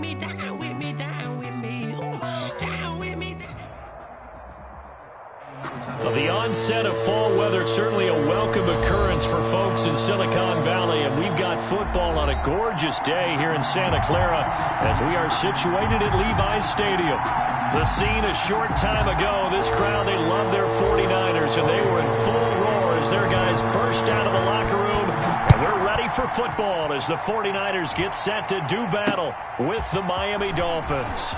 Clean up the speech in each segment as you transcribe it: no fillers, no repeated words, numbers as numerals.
me, down with me, down with me. Ooh, down with me, down. Well, the onset of fall weather, certainly a welcome occurrence for folks in Silicon Valley, and we've got football on a gorgeous day here in Santa Clara as we are situated at Levi's Stadium. The scene a short time ago, this crowd, they love their 49ers, and they were in full roar as their guys burst out of the locker room, and we're ready for football as the 49ers get set to do battle with the Miami Dolphins.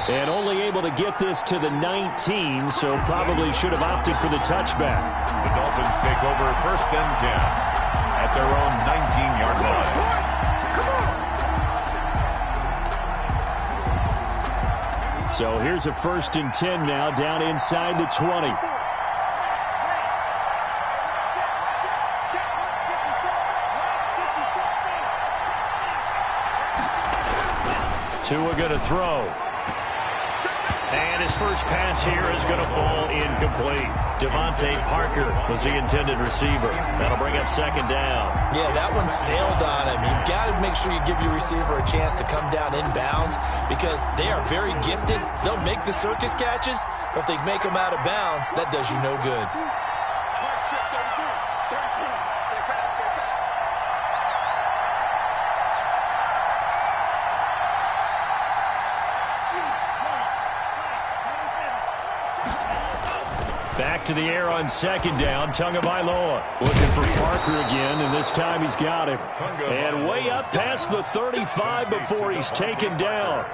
And only able to get this to the 19, so probably should have opted for the touchback. The Dolphins take over 1st and 10 at their own 19-yard line. So here's a 1st and 10 now down inside the 20. Tua going to throw. And his first pass here is going to fall incomplete. Devontae Parker was the intended receiver. That'll bring up 2nd down. Yeah, that one sailed on him. You've got to make sure you give your receiver a chance to come down inbounds because they are very gifted. They'll make the circus catches, but if they make them out of bounds, that does you no good. Back to the air on 2nd down. Tagovailoa looking for Parker again, and this time he's got him. And way up past the 35 before he's taken down.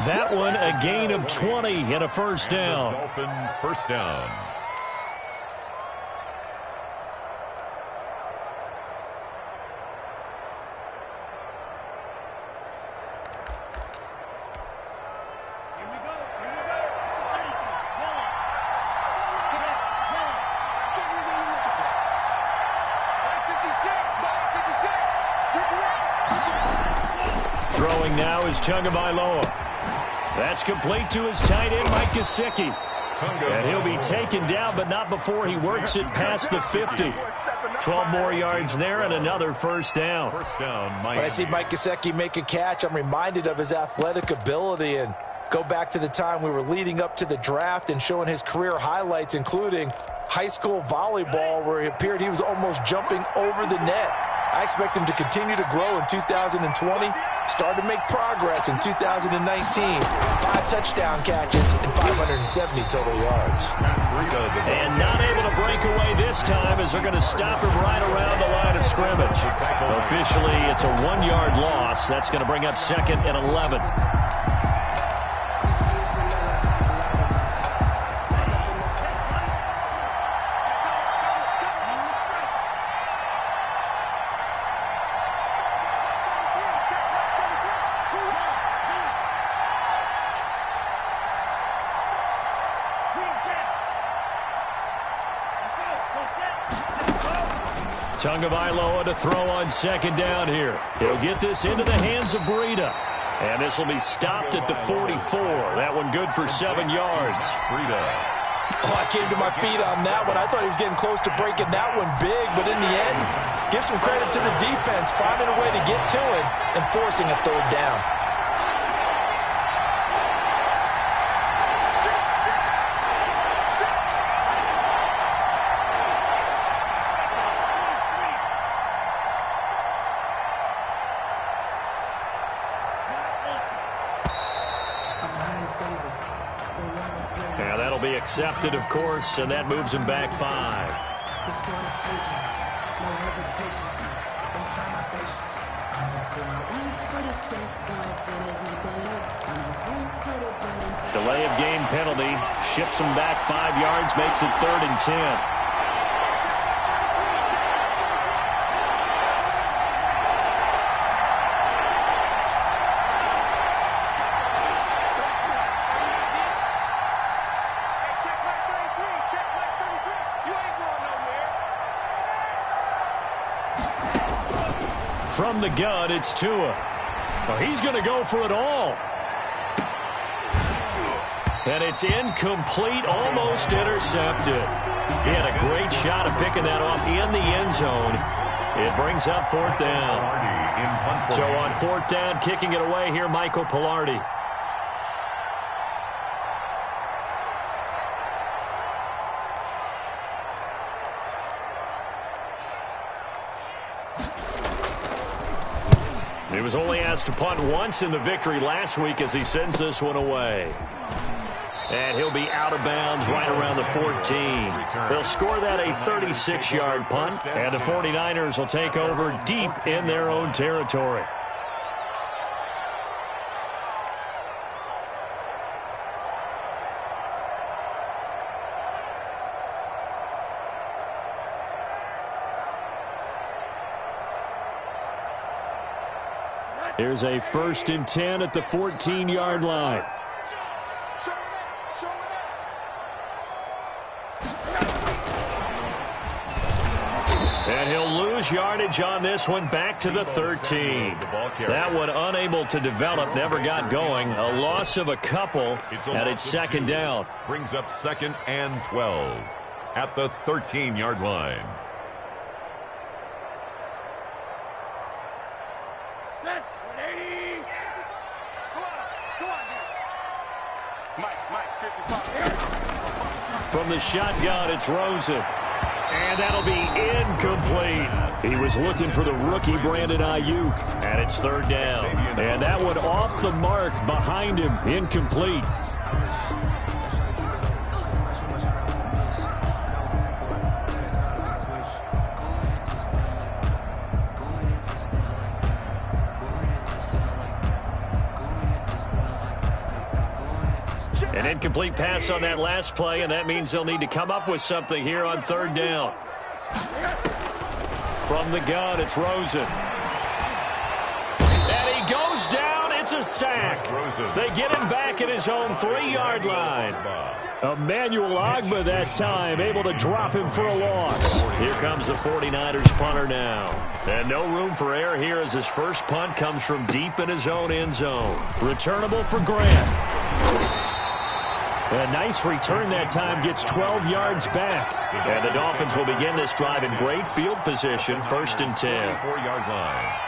That one a gain of 20 and a 1st down. Dolphin 1st down. Throwing now is Tagovailoa. That's complete to his tight end, Mike Gesicki. And he'll be taken down, but not before he works it past the 50. 12 more yards there and another 1st down. When I see Mike Gesicki make a catch, I'm reminded of his athletic ability and go back to the time we were leading up to the draft and showing his career highlights, including high school volleyball, where it appeared he was almost jumping over the net. I expect him to continue to grow in 2020, start to make progress in 2019. 5 touchdown catches and 570 total yards. And not able to break away this time as they're going to stop him right around the line of scrimmage. Officially, it's a 1-yard loss. That's going to bring up 2nd and 11. Tagovailoa to throw on 2nd down here. He'll get this into the hands of Breida. And this will be stopped at the 44. That one good for 7 yards. Breida. Oh, I came to my feet on that one. I thought he was getting close to breaking that one big, but in the end, give some credit to the defense, finding a way to get to it and forcing a 3rd down. Yeah, that'll be accepted, of course, and that moves him back 5. Delay of game penalty ships him back 5 yards, makes it 3rd and 10. From the gun, it's Tua. Well, he's going to go for it all. And it's incomplete, almost intercepted. He had a great shot of picking that off in the end zone. It brings up fourth down. So on fourth down, kicking it away here, Michael Pilardi. He was only asked to punt once in the victory last week as he sends this one away. And he'll be out of bounds right around the 14. They'll score that a 36-yard punt, and the 49ers will take over deep in their own territory. Here's a 1st and 10 at the 14-yard line. And he'll lose yardage on this one back to the 13. That one unable to develop, never got going. A loss of a couple, and it's second down. Brings up 2nd and 12 at the 13-yard line. From the shotgun, it's Rosen. And that'll be incomplete. He was looking for the rookie Brandon Ayuk. And it's third down. And that one off the mark behind him. Incomplete. An incomplete pass on that last play, and that means they'll need to come up with something here on third down. From the gun, it's Rosen. And he goes down. It's a sack. They get him back at his own 3-yard line. Emmanuel Ogbah that time, able to drop him for a loss. Here comes the 49ers punter now. And no room for error here as his first punt comes from deep in his own end zone. Returnable for Grant. A nice return that time, gets 12 yards back. And the Dolphins will begin this drive in great field position, 1st and 10. 4-yard line.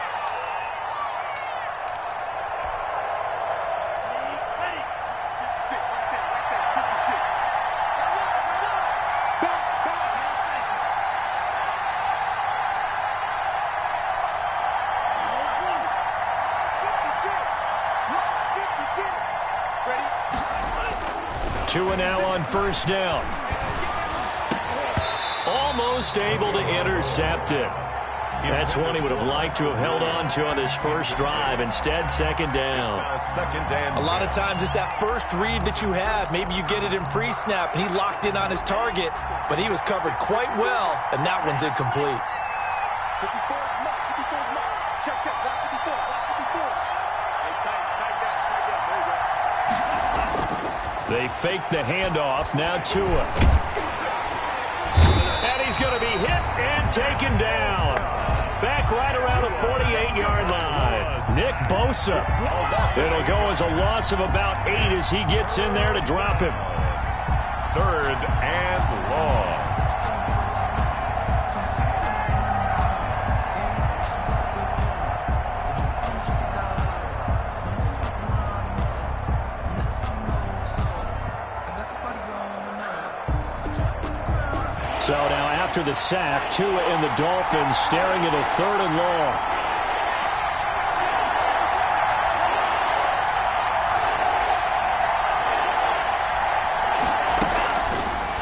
Two and now on first down. Almost able to intercept it. That's one he would have liked to have held on to on his first drive. Instead, second down. A lot of times it's that first read that you have. Maybe you get it in pre-snap, and he locked in on his target, but he was covered quite well, and that one's incomplete. They fake the handoff. Now Tua. And he's going to be hit and taken down. Back right around the 48-yard line. Nick Bosa. It'll go as a loss of about 8 as he gets in there to drop him. 3rd and long. So now after the sack, Tua and the Dolphins staring at a 3rd and long.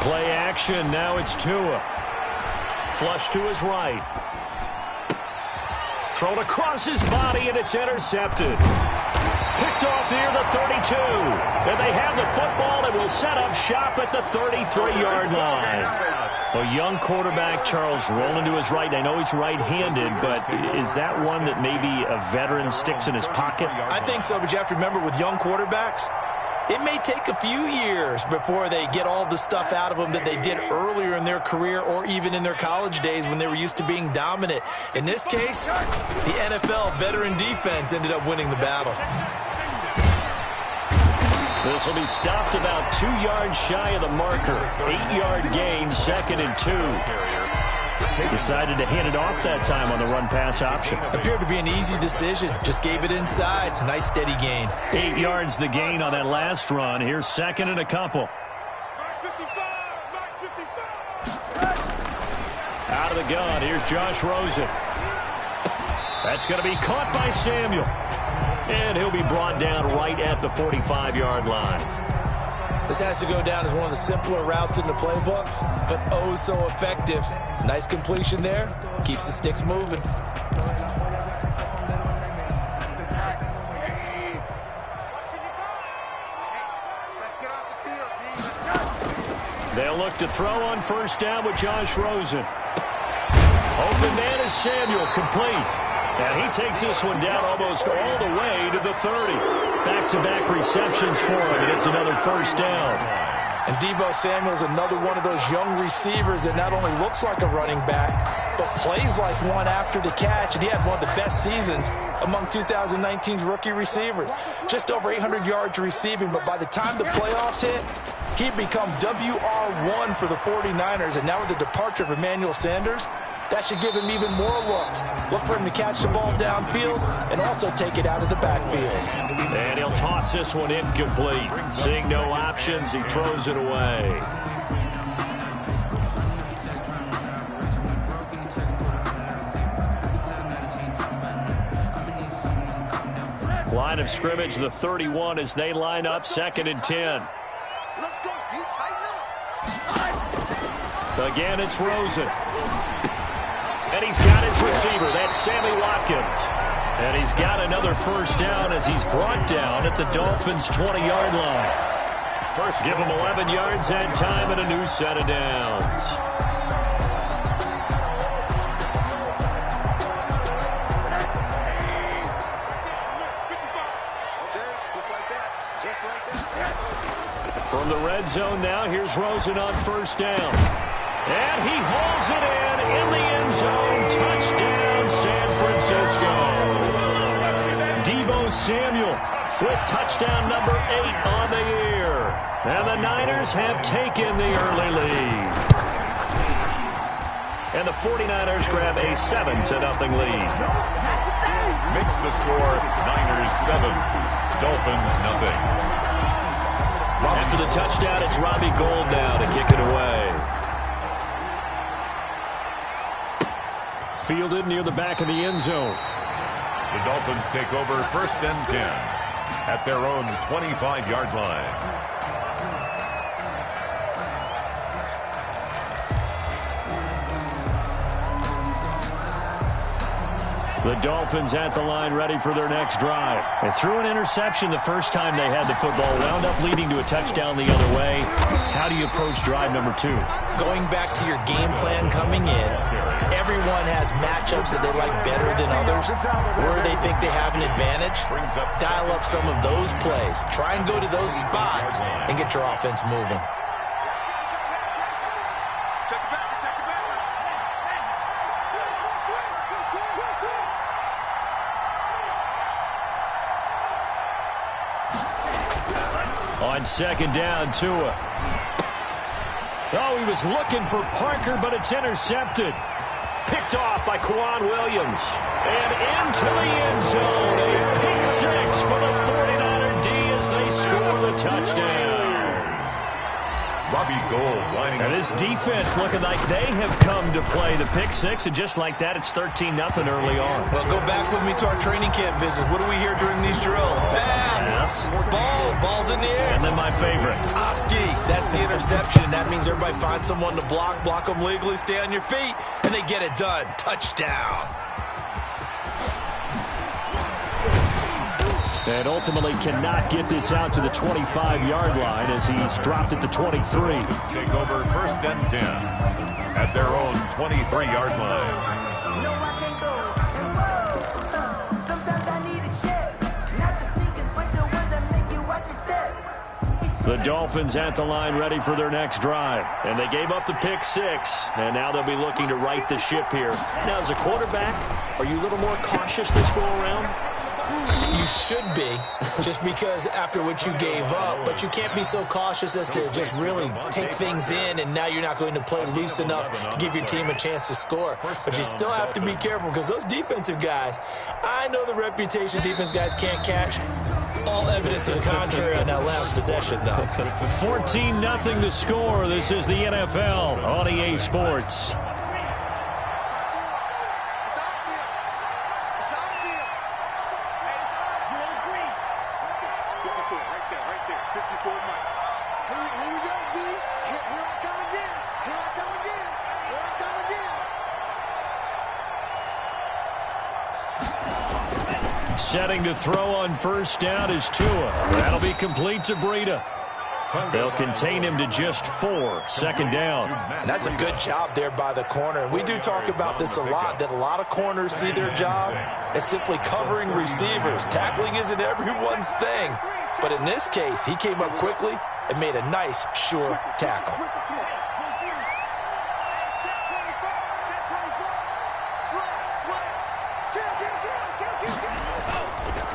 Play action, now it's Tua. Flush to his right. Thrown across his body, and it's intercepted. Picked off near the 32. And they have the football and will set up shop at the 33-yard line. A young quarterback, Charles, rolling to his right. I know he's right-handed, but is that one that maybe a veteran sticks in his pocket? I think so, but you have to remember with young quarterbacks, it may take a few years before they get all the stuff out of them that they did earlier in their career or even in their college days when they were used to being dominant. In this case, the NFL veteran defense ended up winning the battle. This will be stopped about 2 yards shy of the marker. 8-yard gain, 2nd and 2. Decided to hand it off that time on the run-pass option. Appeared to be an easy decision. Just gave it inside. Nice steady gain. 8 yards the gain on that last run. Here's second and a couple. Out of the gun, here's Josh Rosen. That's going to be caught by Samuel. And he'll be brought down right at the 45-yard line. This has to go down as one of the simpler routes in the playbook, but oh so effective. Nice completion there. Keeps the sticks moving. They'll look to throw on first down with Josh Rosen. Open man is Samuel, complete. And he takes this one down almost all the way to the 30. Back-to-back receptions for him, and it's another first down. And Deebo Samuel's another one of those young receivers that not only looks like a running back, but plays like one after the catch. And he had one of the best seasons among 2019's rookie receivers. Just over 800 yards receiving, but by the time the playoffs hit, he'd become WR1 for the 49ers. And now with the departure of Emmanuel Sanders, that should give him even more looks. Look for him to catch the ball downfield and also take it out of the backfield. And he'll toss this one incomplete. Seeing no options, he throws it away. Line of scrimmage, the 31 as they line up, second and 10. Let's go. You tighten up. Again, it's Rosen. And he's got his receiver. That's Sammy Watkins. And he's got another first down as he's brought down at the Dolphins' 20-yard line. Give him 11 yards that time and a new set of downs. From the red zone now, here's Rosen on first down. And he hauls it in the end zone. Touchdown, San Francisco. Deebo Samuel with touchdown number 8 on the year. And the Niners have taken the early lead. And the 49ers grab a 7-0 lead. Makes the score Niners 7, Dolphins nothing. After the touchdown, it's Robbie Gould now to kick it away. Fielded near the back of the end zone. The Dolphins take over first and 10 at their own 25-yard line. The Dolphins at the line ready for their next drive. They threw an interception the first time they had the football, wound up leading to a touchdown the other way. How do you approach drive number 2? Going back to your game plan coming in, everyone has matchups that they like better than others, where they think they have an advantage. Dial up some of those plays. Try and go to those spots and get your offense moving. On second down, Tua. Oh, he was looking for Parker, but it's intercepted. Picked off by Kwan Williams. And into the end zone. A pick 6 for the 49er D as they score the touchdown. Robbie Gould lining up. And this defense looking like they have come to play the pick 6, and just like that, it's 13-0 early on. Well, go back with me to our training camp visit. What do we hear during these drills? Pass! Yes. Ball's in the air. And then my favorite. Oski, that's the interception. That means everybody finds someone to block them legally, stay on your feet, and they get it done. Touchdown. And ultimately cannot get this out to the 25-yard line as he's dropped at the 23. Take over first and 10 at their own 23-yard line. The Dolphins at the line ready for their next drive. And they gave up the pick 6, and now they'll be looking to right the ship here. Now, as a quarterback, are you a little more cautious this go around? You should be, just because after what you gave up, but you can't be so cautious as to just really take things in, and now you're not going to play loose enough to give your team a chance to score. But you still have to be careful, because those defensive guys, I know the reputation defense guys can't catch. All evidence to the contrary on that last possession, though. 14-0 the score. This is the NFL on EA Sports. Setting to throw on first down is Tua. That'll be complete to Breida. They'll contain him to just 4. Second down. And that's a good job there by the corner. We do talk about this a lot, that a lot of corners see their job as simply covering receivers. Tackling isn't everyone's thing. But in this case, he came up quickly and made a nice, sure tackle.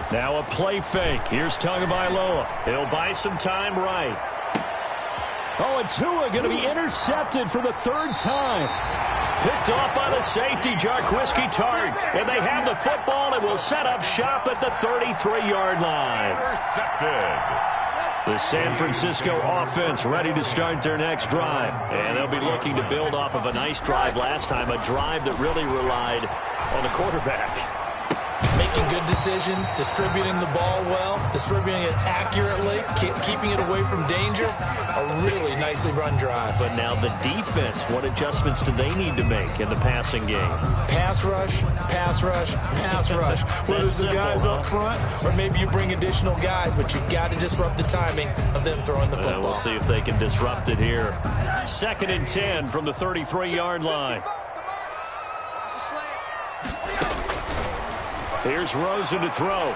Now a play fake. Here's Tagovailoa. He'll buy some time right. Oh, and Tua going to be intercepted for the 3rd time. Picked off by the safety, Jarquiski Tart. And they have the football and will set up shop at the 33-yard line. Intercepted. The San Francisco offense ready to start their next drive. And they'll be looking to build off of a nice drive last time, a drive that really relied on the quarterback. Making good decisions, distributing the ball well, distributing it accurately, keeping it away from danger. A really nicely run drive. But now the defense, what adjustments do they need to make in the passing game? Pass rush, pass rush, pass rush. Whether it's the guys up front or maybe you bring additional guys, but you've got to disrupt the timing of them throwing the football. We'll see if they can disrupt it here. 2nd and 10 from the 33-yard line. Here's Rosen to throw.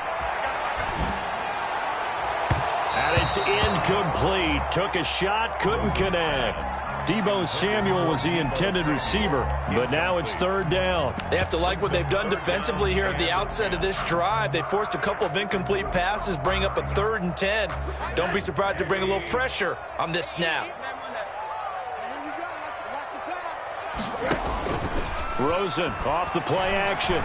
And it's incomplete. Took a shot, couldn't connect. Deebo Samuel was the intended receiver, but now it's 3rd down. They have to like what they've done defensively here at the outset of this drive. They forced a couple of incomplete passes, bring up a 3rd and 10. Don't be surprised to bring a little pressure on this snap. Rosen off the play action.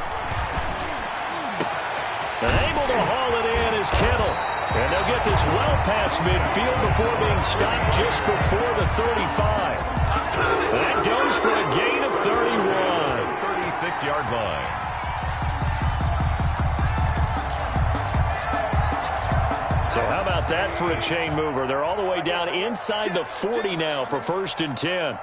And able to haul it in is Kittle. And they'll get this well past midfield before being stopped just before the 35. That goes for a gain of 31. 36-yard line. So how about that for a chain mover? They're all the way down inside the 40 now for 1st and 10.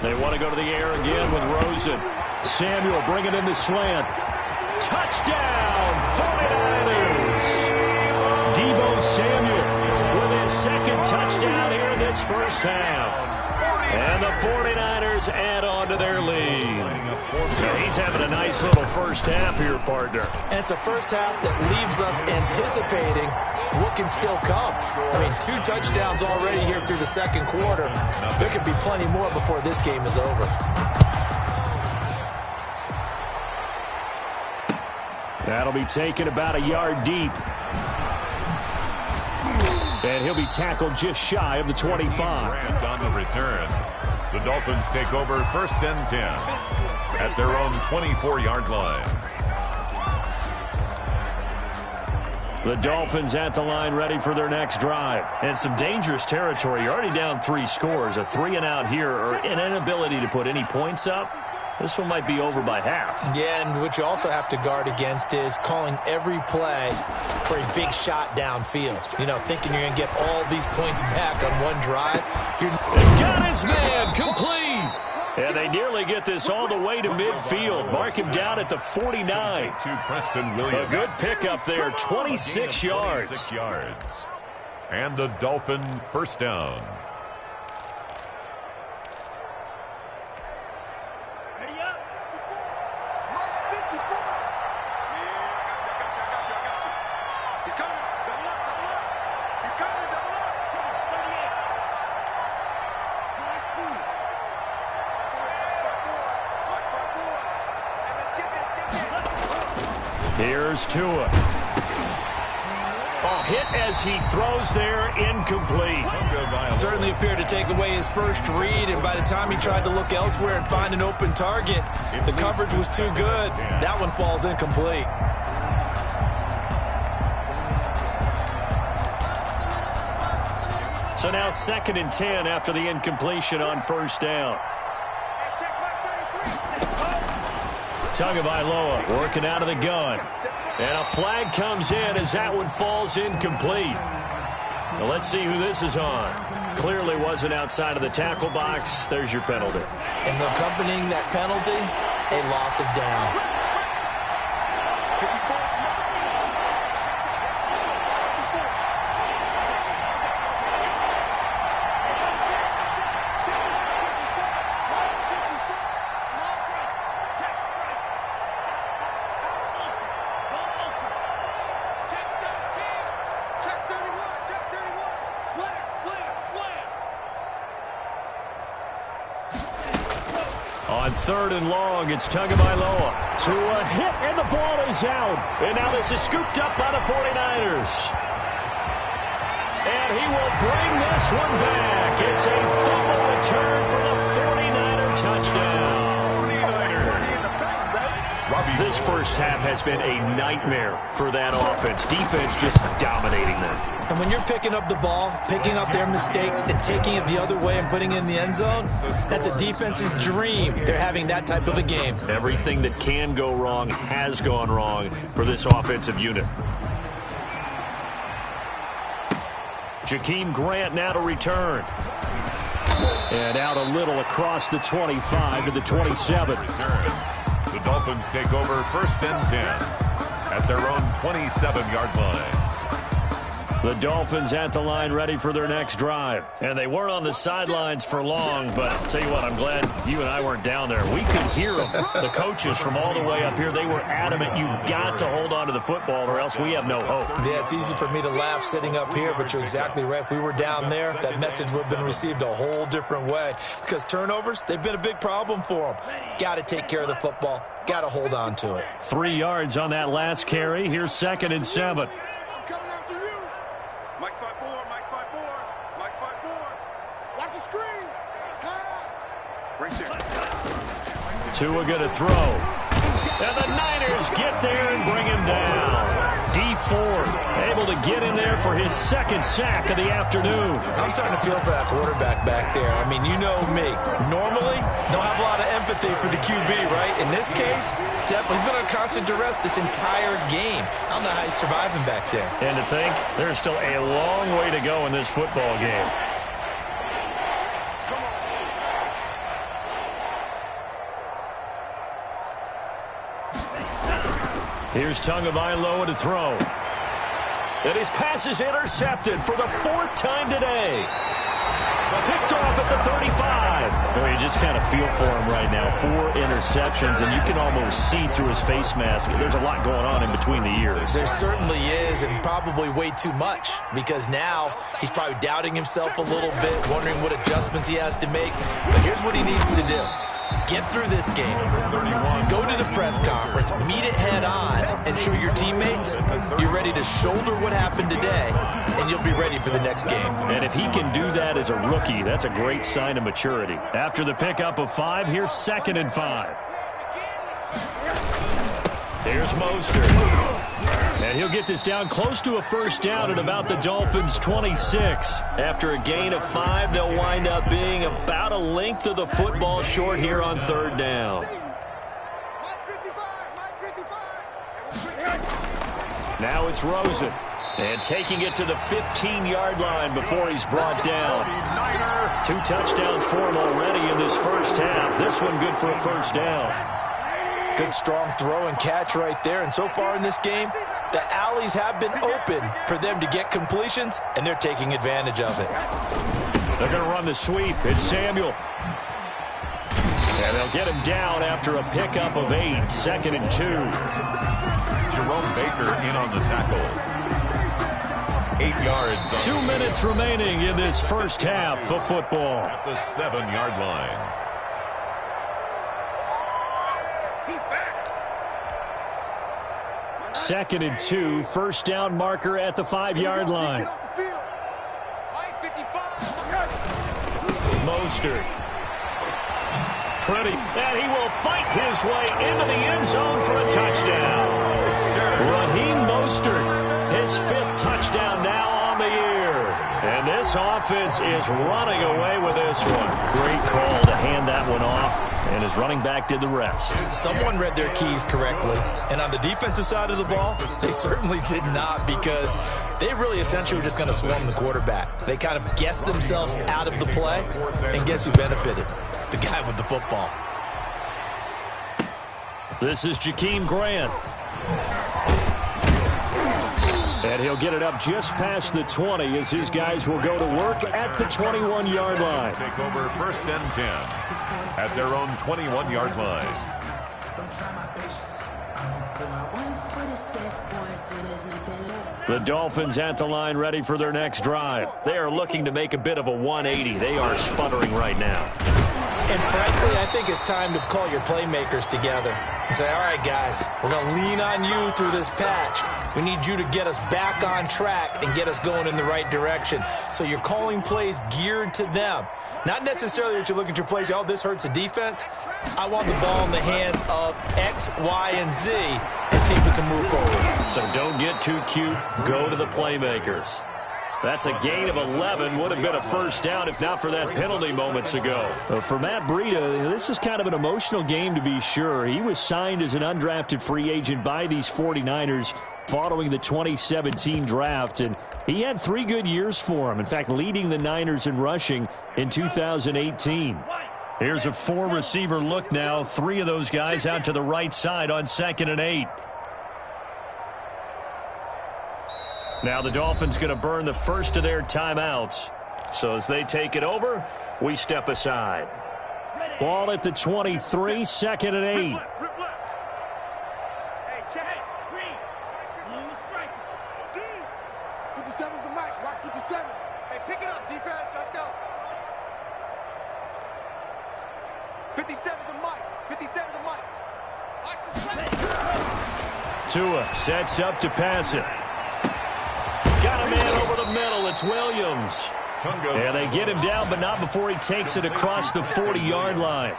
They want to go to the air again with Rosen. Samuel bringing in the slant. Touchdown, 49ers. Deebo Samuel with his 2nd touchdown here in this first half. And the 49ers add on to their lead. Now he's having a nice little first half here, partner. And it's a first half that leaves us anticipating what can still come. I mean, 2 touchdowns already here through the 2nd quarter. There could be plenty more before this game is over. That'll be taken about a yard deep. And he'll be tackled just shy of the 25. On the return. The Dolphins take over 1st and 10 at their own 24-yard line. The Dolphins at the line ready for their next drive. And some dangerous territory. You're already down 3 scores. A 3-and-out here or an inability to put any points up. This one might be over by half. Yeah, and what you also have to guard against is calling every play for a big shot downfield. You know, thinking you're going to get all these points back on one drive. Got his man complete. And they nearly get this all the way to midfield. Mark him down at the 49. To Preston Williams. A good pickup there, 26 yards. 26 yards. And the Dolphin first down. Here's Tua. Oh, hit as he throws there, incomplete. Certainly appeared to take away his first read, and by the time he tried to look elsewhere and find an open target, the coverage was too good. That one falls incomplete. So now 2nd and 10 after the incompletion on first down. Tagovailoa working out of the gun. And a flag comes in as that one falls incomplete. Well, let's see who this is on. Clearly wasn't outside of the tackle box. There's your penalty. And accompanying that penalty, a loss of down. On 3rd and long, it's Tagovailoa. To a hit, and the ball is out. And now this is scooped up by the 49ers. And he will bring this one back. It's a fumble return for the 49er touchdown. This first half has been a nightmare for that offense. Defense just dominating them. And when you're picking up the ball, picking up their mistakes, and taking it the other way and putting it in the end zone, that's a defense's dream. They're having that type of a game. Everything that can go wrong has gone wrong for this offensive unit. Jakeem Grant now to return. And out a little across the 25 to the 27. The Dolphins take over 1st and 10 at their own 27-yard line. The Dolphins at the line ready for their next drive. And they weren't on the sidelines for long, but I'll tell you what, I'm glad you and I weren't down there. We could hear them, the coaches from all the way up here. They were adamant, you've got to hold on to the football or else we have no hope. Yeah, it's easy for me to laugh sitting up here, but you're exactly right. If we were down there, that message would have been received a whole different way. Because turnovers, they've been a big problem for them. Got to take care of the football. Got to hold on to it. 3 yards on that last carry. Here's 2nd and 7. Tua going to throw. And the Niners get there and bring him down. D Ford able to get in there for his 2nd sack of the afternoon. I'm starting to feel for that quarterback back there. I mean, you know me. Normally, don't have a lot of empathy for the QB, right? In this case, definitely he's been on constant duress this entire game. I don't know how he's surviving back there. And to think, there's still a long way to go in this football game. Here's Tagovailoa to throw. And his pass is intercepted for the 4th time today. Picked off at the 35. Well, you just kind of feel for him right now. 4 interceptions, and you can almost see through his face mask. There's a lot going on in between the ears. There certainly is, and probably way too much, because now he's probably doubting himself a little bit, wondering what adjustments he has to make. But here's what he needs to do. Get through this game. Go to the press conference, meet it head on, and show your teammates you're ready to shoulder what happened today, and you'll be ready for the next game. And if he can do that as a rookie, that's a great sign of maturity. After the pickup of 5, here's 2nd and 5. Here's Mostert. And he'll get this down close to a 1st down at about the Dolphins' 26. After a gain of 5, they'll wind up being about a length of the football short here on 3rd down. Now it's Rosen. And taking it to the 15-yard line before he's brought down. 2 touchdowns for him already in this first half. This one good for a 1st down. Good strong throw and catch right there. And so far in this game, the alleys have been open for them to get completions, and they're taking advantage of it. They're going to run the sweep. It's Samuel. And they'll get him down after a pickup of 8. 2nd and 2. Jerome Baker in on the tackle. 8 yards. 2 minutes remaining in this first half of football. At the 7-yard line. 2nd and 2, first down marker at the 5-yard line. Mostert. Pretty, and he will fight his way into the end zone for a touchdown. Raheem Mostert, his 5th touchdown now on the year. And this offense is running away with this one. Great call to hand that one off, and his running back did the rest. Someone read their keys correctly, and on the defensive side of the ball, they certainly did not, because they really essentially were just going to swarm the quarterback. They kind of guessed themselves out of the play, and guess who benefited? The guy with the football. This is Jakeem Grant. And he'll get it up just past the 20 as his guys will go to work at the 21-yard line. Take over 1st and 10 at their own 21-yard line. The Dolphins at the line ready for their next drive. They are looking to make a bit of a 180. They are sputtering right now. And frankly, I think it's time to call your playmakers together and say, all right, guys, we're going to lean on you through this patch. We need you to get us back on track and get us going in the right direction. So you're calling plays geared to them. Not necessarily that you look at your plays, oh, this hurts the defense. I want the ball in the hands of X, Y, and Z and see if we can move forward. So don't get too cute. Go to the playmakers. That's a gain of 11. Would have been a first down if not for that penalty moments ago. So for Matt Breida, this is kind of an emotional game to be sure. He was signed as an undrafted free agent by these 49ers following the 2017 draft, and he had 3 good years for him. In fact, leading the Niners in rushing in 2018. Here's a 4-receiver look now. 3 of those guys out to the right side on 2nd and 8. Now the Dolphins going to burn the first of their timeouts. So as they take it over, we step aside. Ball at the 23, 2nd and 8. Hey, check it. Green. Blue striker. 57's the mic. Watch 57. Hey, pick it up, defense. Let's go. 57's the mic. 57's the mic. Watch the slap. Tua sets up to pass it. Got a man over the middle. It's Williams. And they get him down, but not before he takes it across the 40-yard line.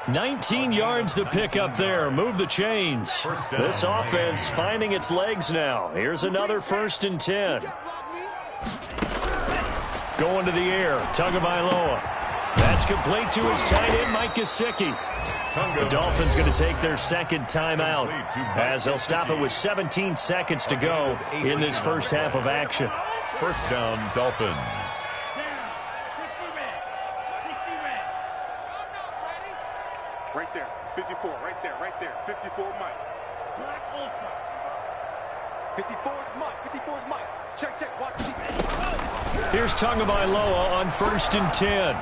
19 yards to pick up there. Move the chains. This offense finding its legs now. Here's another 1st and 10. Going to the air. Tagovailoa. That's complete to his tight end, Mike Gesicki. The Dolphins going to take their 2nd timeout as they'll stop it with 17 seconds to go in this first half of action. First down, Dolphins. Right there. 54. Right there. Right there. 54 Mike. Black Ultra. 54's Mike. 54's Mike. Check, check. Watch the defense. Here's Tagovailoa on 1st and 10.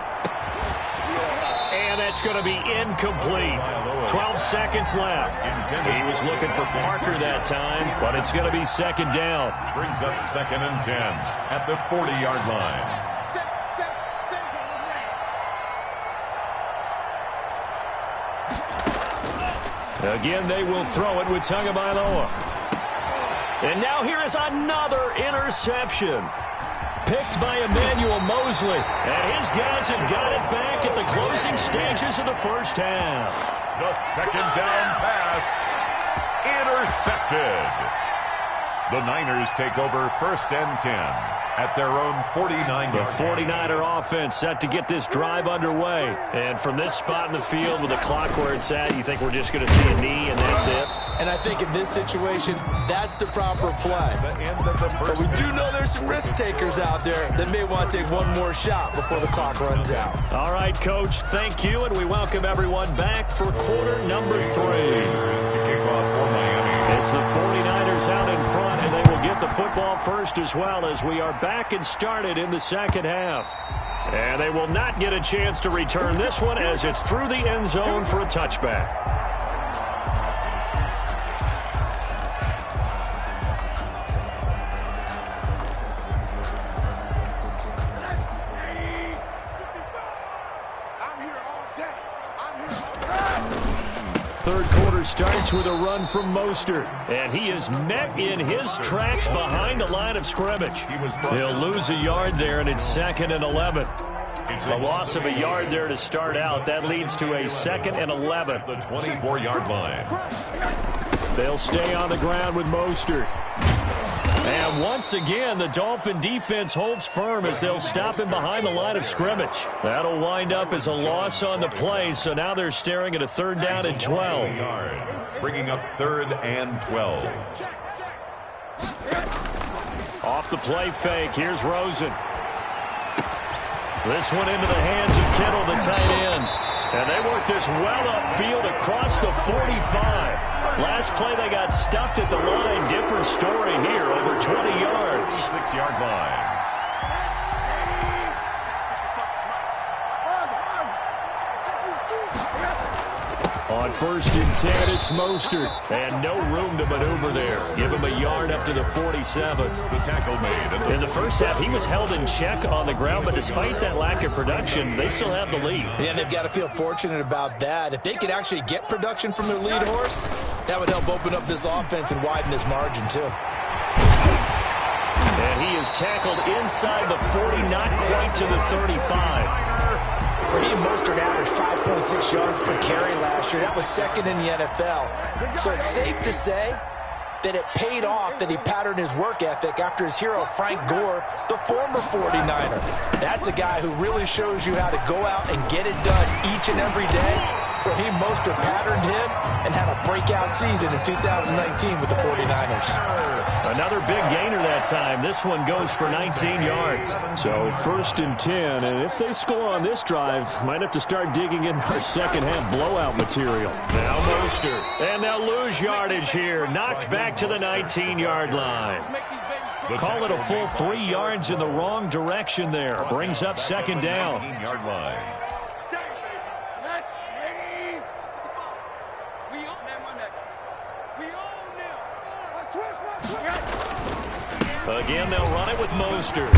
And that's going to be incomplete. 12 seconds left. He was looking for Parker that time, but it's going to be 2nd down. Brings up 2nd and 10 at the 40-yard line. Again, they will throw it with Tagovailoa. And now here is another interception. Picked by Emmanuel Mosley. And his guys have got it back at the closing stages of the first half. The 2nd down pass intercepted. The Niners take over 1st and 10 at their own 49-yard line. The 49er offense set to get this drive underway. And from this spot in the field with the clock where it's at, you think we're just going to see a knee and that's it? And I think in this situation, that's the proper play. But we do know there's some risk takers out there that may want to take one more shot before the clock runs out. All right, Coach, thank you, and we welcome everyone back for quarter number 3. It's the 49ers out in front, and they will get the football first as well as we are back and started in the second half. And they will not get a chance to return this one as it's through the end zone for a touchback. third quarter starts with a run from Mostert. And he is met in his tracks behind the line of scrimmage. He'll lose a yard there, and it's 2nd and 11. A loss of a yard there to start out. That leads to a 2nd and 11. The 24-yard line. They'll stay on the ground with Mostert. And once again, the Dolphin defense holds firm as they'll stop him behind the line of scrimmage. That'll wind up as a loss on the play, so now they're staring at a 3rd down and 12. Bringing up 3rd and 12. Off the play fake, here's Rosen. This one into the hands of Kittle, the tight end. And they work this well upfield across the 45. Last play, they got stuffed at the line. Different story here, over 20 yards. 6-yard line. On 1st and 10, it's Mostert. And no room to maneuver there. Give him a yard up to the 47. The tackle made. In the first half, he was held in check on the ground, but despite that lack of production, they still have the lead. Yeah, and they've got to feel fortunate about that. If they could actually get production from their lead horse, that would help open up this offense and widen this margin, too. And he is tackled inside the 40, not quite to the 35. Raheem Mostert averaged 5.6 yards per carry last year. That was 2nd in the NFL. So it's safe to say that it paid off that he patterned his work ethic after his hero, Frank Gore, the former 49er. That's a guy who really shows you how to go out and get it done each and every day. Raheem Mostert patterned him and had a breakout season in 2019 with the 49ers. Another big gainer that time. This one goes for 19 yards. So 1st and 10, and if they score on this drive, might have to start digging in our second-half blowout material. Now Mostert, and they'll lose yardage here. Knocked back to the 19-yard line. Call it a full 3 yards in the wrong direction there. Brings up 2nd down. 19-yard line. Again, they'll run it with Mostert.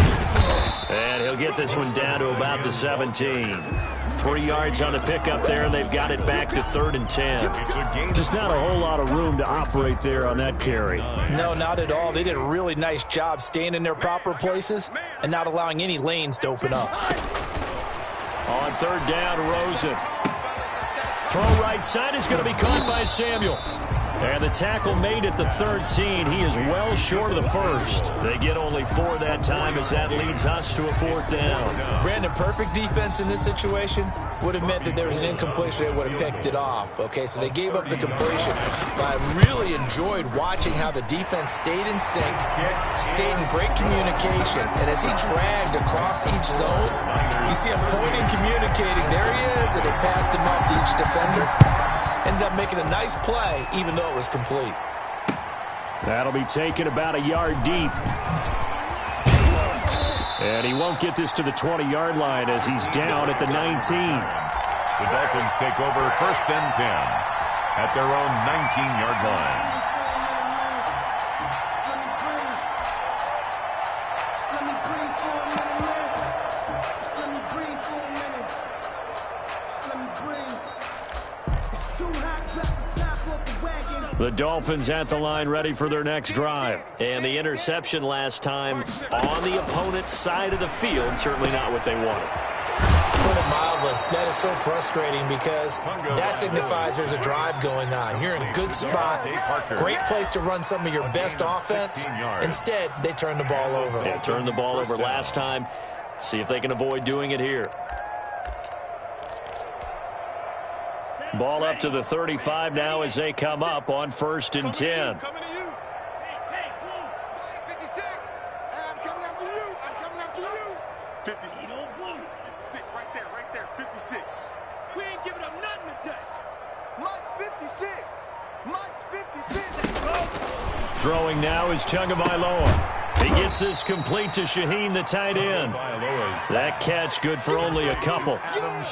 And he'll get this one down to about the 17. 3 yards on the pickup there, and they've got it back to 3rd and 10. Just not a whole lot of room to operate there on that carry. No, not at all. They did a really nice job staying in their proper places and not allowing any lanes to open up. On 3rd down, Rosen. Throw right side is going to be caught by Samuel. And the tackle made at the 13. He is well short of the 1st. They get only 4 that time as that leads us to a 4th down. Brandon, perfect defense in this situation would have meant that there was an incompletion. They would have picked it off. Okay, so they gave up the completion. But I really enjoyed watching how the defense stayed in sync, stayed in great communication. And as he dragged across each zone, you see him pointing, communicating. There he is, and it passed him off to each defender. Ended up making a nice play, even though it was complete. That'll be taken about a yard deep. And he won't get this to the 20-yard line as he's down at the 19. The Dolphins take over 1st and 10 at their own 19-yard line. The Dolphins at the line ready for their next drive. And the interception last time on the opponent's side of the field, certainly not what they wanted. Put it mildly, that is so frustrating because that signifies there's a drive going on. You're in a good spot, great place to run some of your best offense. Instead, they turn the ball over. Yeah, turned the ball over last time. See if they can avoid doing it here. Ball up to the 35 now as they come up on 1st and 10. Coming to you. Hey, 56. I'm coming after you. I'm coming after you. 56. 56 right there. 56. We ain't giving up nothing today. Mike's 56. Mike's 56. Throwing now is Tagovailoa. He gets this complete to Shaheen, the tight end. That catch good for only a couple.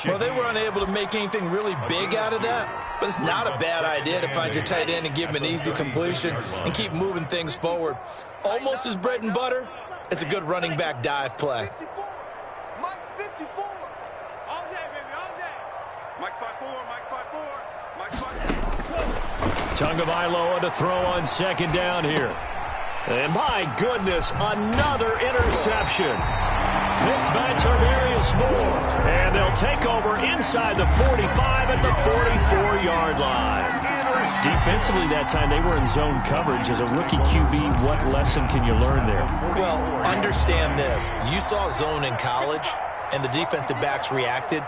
Well, they were unable to make anything really big out of that, but it's not a bad idea to find your tight end and give him an easy completion and keep moving things forward. Almost as bread and butter as a good running back dive play. Mike's 54. All day, baby, all day. Mike's 5'4", Mike's 5'4", Mike's 5'4". Tagovailoa to throw on second down here. And my goodness, another interception. Picked by Tarvarius Moore. And they'll take over inside the 45 at the 44-yard line. Defensively that time, they were in zone coverage. As a rookie QB, what lesson can you learn there? Well, understand this. You saw zone in college, and the defensive backs reacted,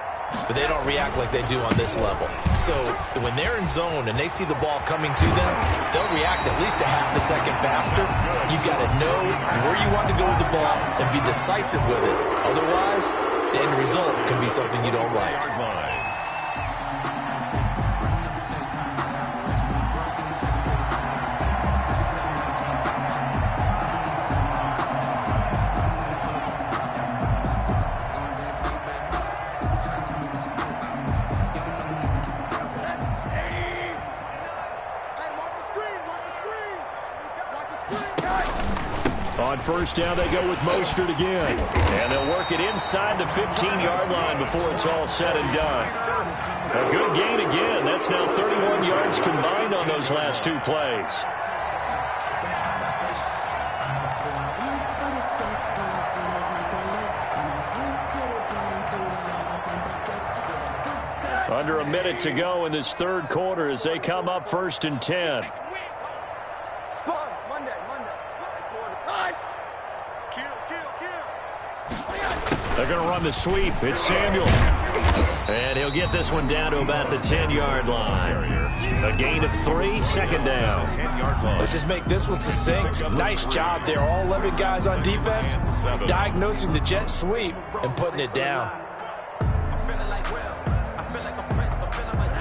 but they don't react like they do on this level. So when they're in zone and they see the ball coming to them, they'll react at least a half a second faster. You've got to know where you want to go with the ball and be decisive with it. Otherwise, the end result can be something you don't like. On first down, they go with Mostert again. And they'll work it inside the 15-yard line before it's all said and done. A good gain again. That's now 31 yards combined on those last two plays. Under a minute to go in this third quarter as they come up 1st and 10. They're going to run the sweep. It's Samuel. And he'll get this one down to about the 10-yard line. A gain of 3, second down. Let's just make this one succinct. Nice job there. All 11 guys on defense diagnosing the jet sweep and putting it down.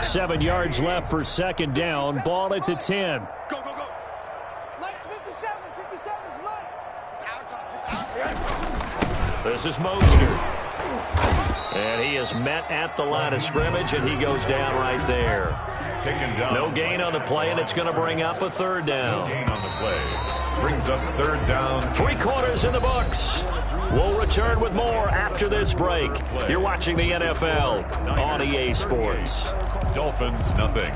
7 yards left for second down. Ball at the 10. Go, go, go. Lights 57. 57's mine. It's our time. It's our time. This is Mostert. And he is met at the line of scrimmage, and he goes down right there. Taken down. No gain on the play, and it's going to bring up a third down. No gain on the play. Brings up third down. 3 quarters in the books. We'll return with more after this break. You're watching the NFL on EA Sports. Dolphins, nothing.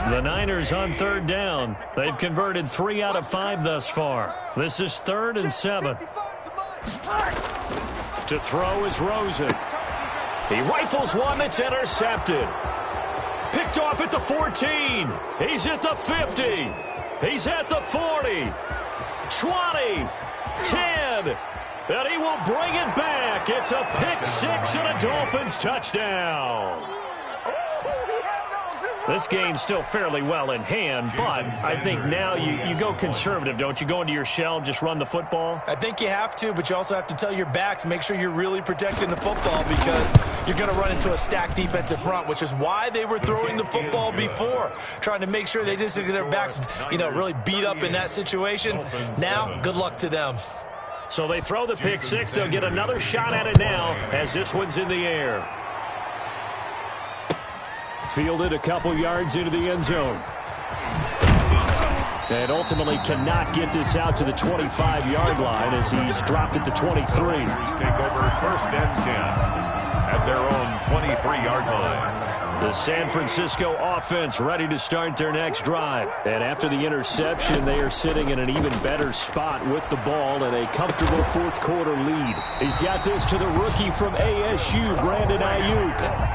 The Niners on third down. They've converted 3 out of 5 thus far. This is 3rd and 7. To throw is Rosen. He rifles one that's intercepted. Picked off at the 14. He's at the 50. He's at the 40. 20. 10. And he will bring it back. It's a pick 6 and a Dolphins touchdown. This game's still fairly well in hand, but I think now you go conservative, don't you? Go into your shell, just run the football? I think you have to, but you also have to tell your backs, make sure you're really protecting the football because you're going to run into a stacked defensive front, which is why they were throwing the football before, trying to make sure they just get their backs, really beat up in that situation. Now, good luck to them. So they throw the pick 6. They'll get another shot at it now as this one's in the air. Fielded a couple yards into the end zone. And ultimately cannot get this out to the 25-yard line as he's dropped it to 23. Take over 1st and 10 at their own 23-yard line. The San Francisco offense ready to start their next drive. And after the interception, they are sitting in an even better spot with the ball and a comfortable 4th quarter lead. He's got this to the rookie from ASU, Brandon Ayuk.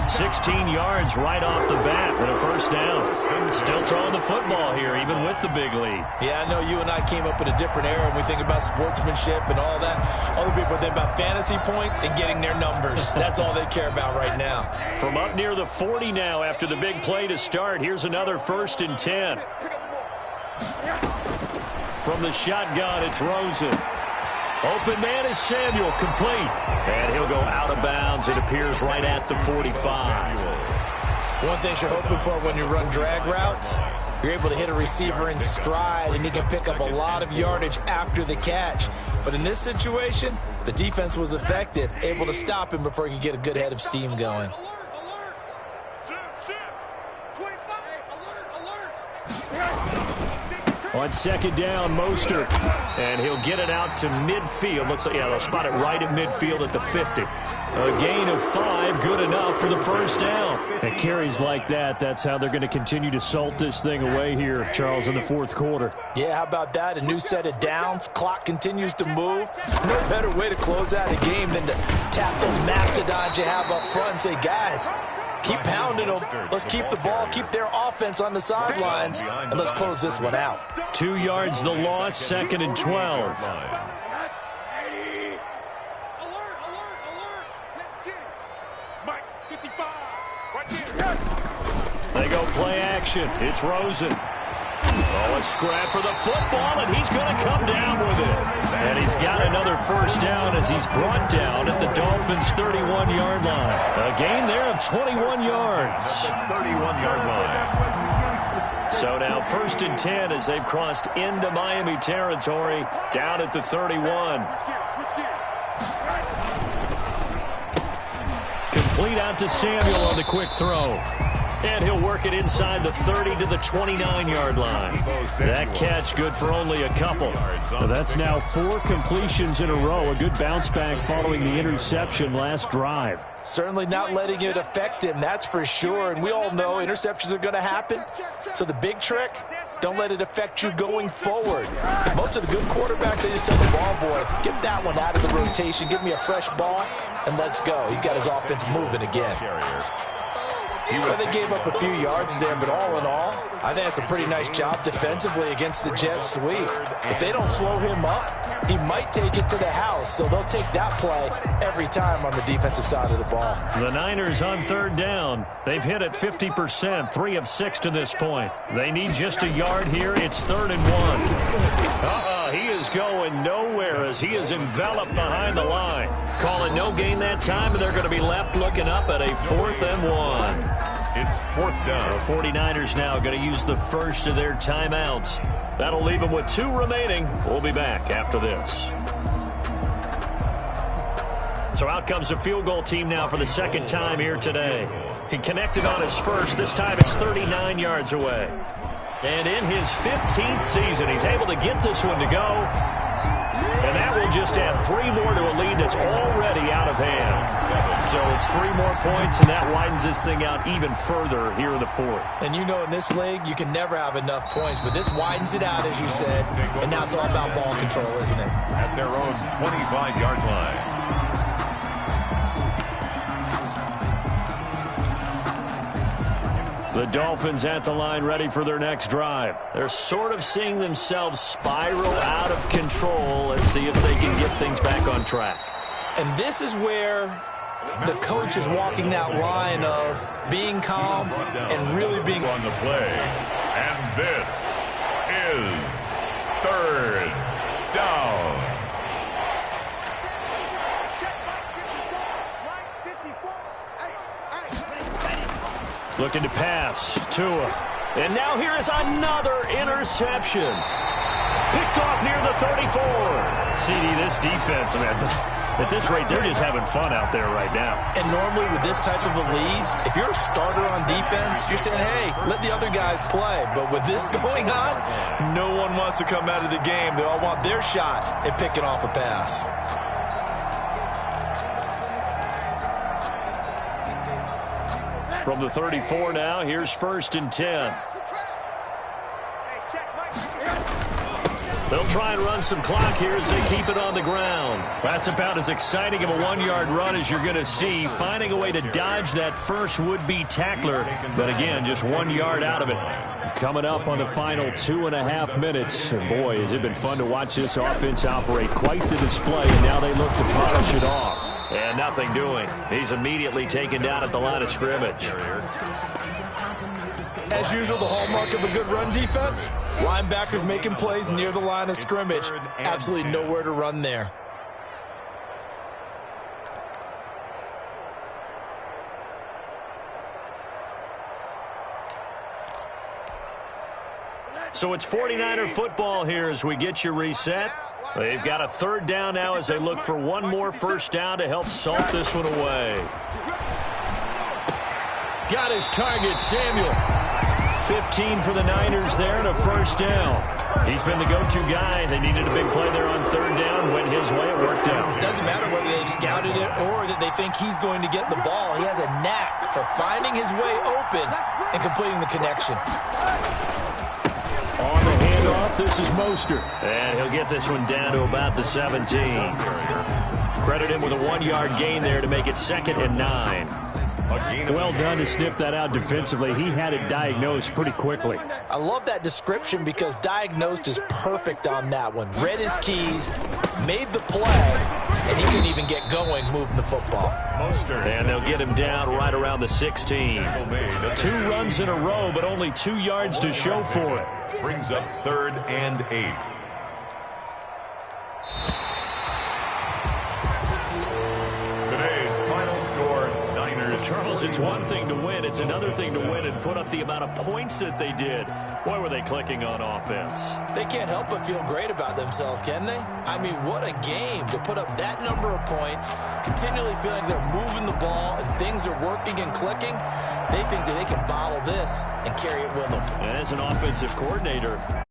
16 yards right off the bat and a 1st down. Still throwing the football here, even with the big lead. Yeah, I know you and I came up in a different era when we think about sportsmanship and all that. Other people think about fantasy points and getting their numbers. That's all they care about right now. From up near the 40 now after the big play to start. Here's another 1st and 10. From the shotgun, it's Rosen. Open man is Samuel, complete. And he'll go out of bounds. It appears right at the 45. One thing you're hoping for when you run drag routes, you're able to hit a receiver in stride, and he can pick up a lot of yardage after the catch. But in this situation, the defense was effective, able to stop him before he could get a good head of steam going. On second down, Mostert. And he'll get it out to midfield. Looks like, yeah, they'll spot it right at midfield at the 50. A gain of 5, good enough for the first down. And carries like that, that's how they're going to continue to salt this thing away here, Charles, in the fourth quarter. Yeah, how about that? A new set of downs. Clock continues to move. No better way to close out a game than to tap those mastodons you have up front and say, guys, keep pounding them. Let's keep the ball, keep their offense on the sidelines, and let's close this one out. 2 yards the loss, second and 12. They go play action. It's Rosen. Oh, a scrap for the football, and he's going to come down with it. And he's got another first down as he's brought down at the Dolphins' 31-yard line. A gain there of 21 yards. 31-yard line. So now first and 10 as they've crossed into Miami territory, down at the 31. Complete out to Samuel on the quick throw. And he'll work it inside the 30 to the 29-yard line. That catch good for only a couple. So that's now 4 completions in a row. A good bounce back following the interception last drive. Certainly not letting it affect him, that's for sure. And we all know interceptions are going to happen. So the big trick, don't let it affect you going forward. Most of the good quarterbacks, they just tell the ball boy, get that one out of the rotation, give me a fresh ball, and let's go. He's got his offense moving again. Well, they gave up a few yards there, but all in all, I think it's a pretty nice job defensively against the Jets sweep. If they don't slow him up, he might take it to the house, so they'll take that play every time on the defensive side of the ball. The Niners on third down. They've hit it 50%, 3 of 6 to this point. They need just a yard here. It's 3rd and 1. He is going nowhere as he is enveloped behind the line. Call it no gain that time, and they're going to be left looking up at a 4th and 1. It's 4th down. The 49ers now going to use the first of their timeouts. That'll leave them with 2 remaining. We'll be back after this. So out comes the field goal team now for the second time here today. He connected on his first. This time it's 39 yards away. And in his 15th season, he's able to get this one to go. And that will just add 3 more to a lead that's already out of hand. So it's 3 more points, and that widens this thing out even further here in the 4th. And you know in this league, you can never have enough points, but this widens it out, as you said. And now it's all about ball control, isn't it? At their own 25-yard line. The Dolphins at the line ready for their next drive. They're sort of seeing themselves spiral out of control. Let's see if they can get things back on track. And this is where the coach is walking that line of being calm and really being on the play. And this is 3rd down. Looking to pass. Tua. And now here is another interception. Picked off near the 34. CD, this defense, man, at this rate, they're just having fun out there right now. And normally with this type of a lead, if you're a starter on defense, you're saying, hey, let the other guys play. But with this going on, no one wants to come out of the game. They all want their shot at picking off a pass. From the 34 now, here's 1st and 10. They'll try and run some clock here as they keep it on the ground. That's about as exciting of a 1-yard run as you're going to see, finding a way to dodge that first would-be tackler. But again, just 1 yard out of it. Coming up on the final 2.5 minutes. And boy, has it been fun to watch this offense operate. Quite the display, and now they look to polish it off. And nothing doing. He's immediately taken down at the line of scrimmage. As usual, the hallmark of a good run defense, linebackers making plays near the line of scrimmage. Absolutely nowhere to run there. So it's 49er football here as we get you reset. They've got a 3rd down now as they look for 1 more first down to help salt this one away. Got his target, Samuel. 15 for the Niners there and a first down. He's been the go-to guy. They needed a big play there on third down. Went his way. It worked out. Doesn't matter whether they've scouted it or that they think he's going to get the ball. He has a knack for finding his way open and completing the connection. On the handoff, this is Mostert. And he'll get this one down to about the 17. Credit him with a 1-yard gain there to make it 2nd and 9. Well done to sniff that out defensively. He had it diagnosed pretty quickly. I love that description because diagnosed is perfect on that one. Read his keys, made the play, and he couldn't even get going moving the football. And they'll get him down right around the 16. 2 runs in a row, but only 2 yards to show for it. Brings up 3rd and 8. Today's final score, Niners. Charles, it's one thing to win. It's another thing to win and put up the amount of points that they did. Boy, were they clicking on offense. They can't help but feel great about themselves, can they? I mean, what a game to put up that number of points, continually feeling they're moving the ball and things are working and clicking. They think that they can bottle this and carry it with them. And as an offensive coordinator,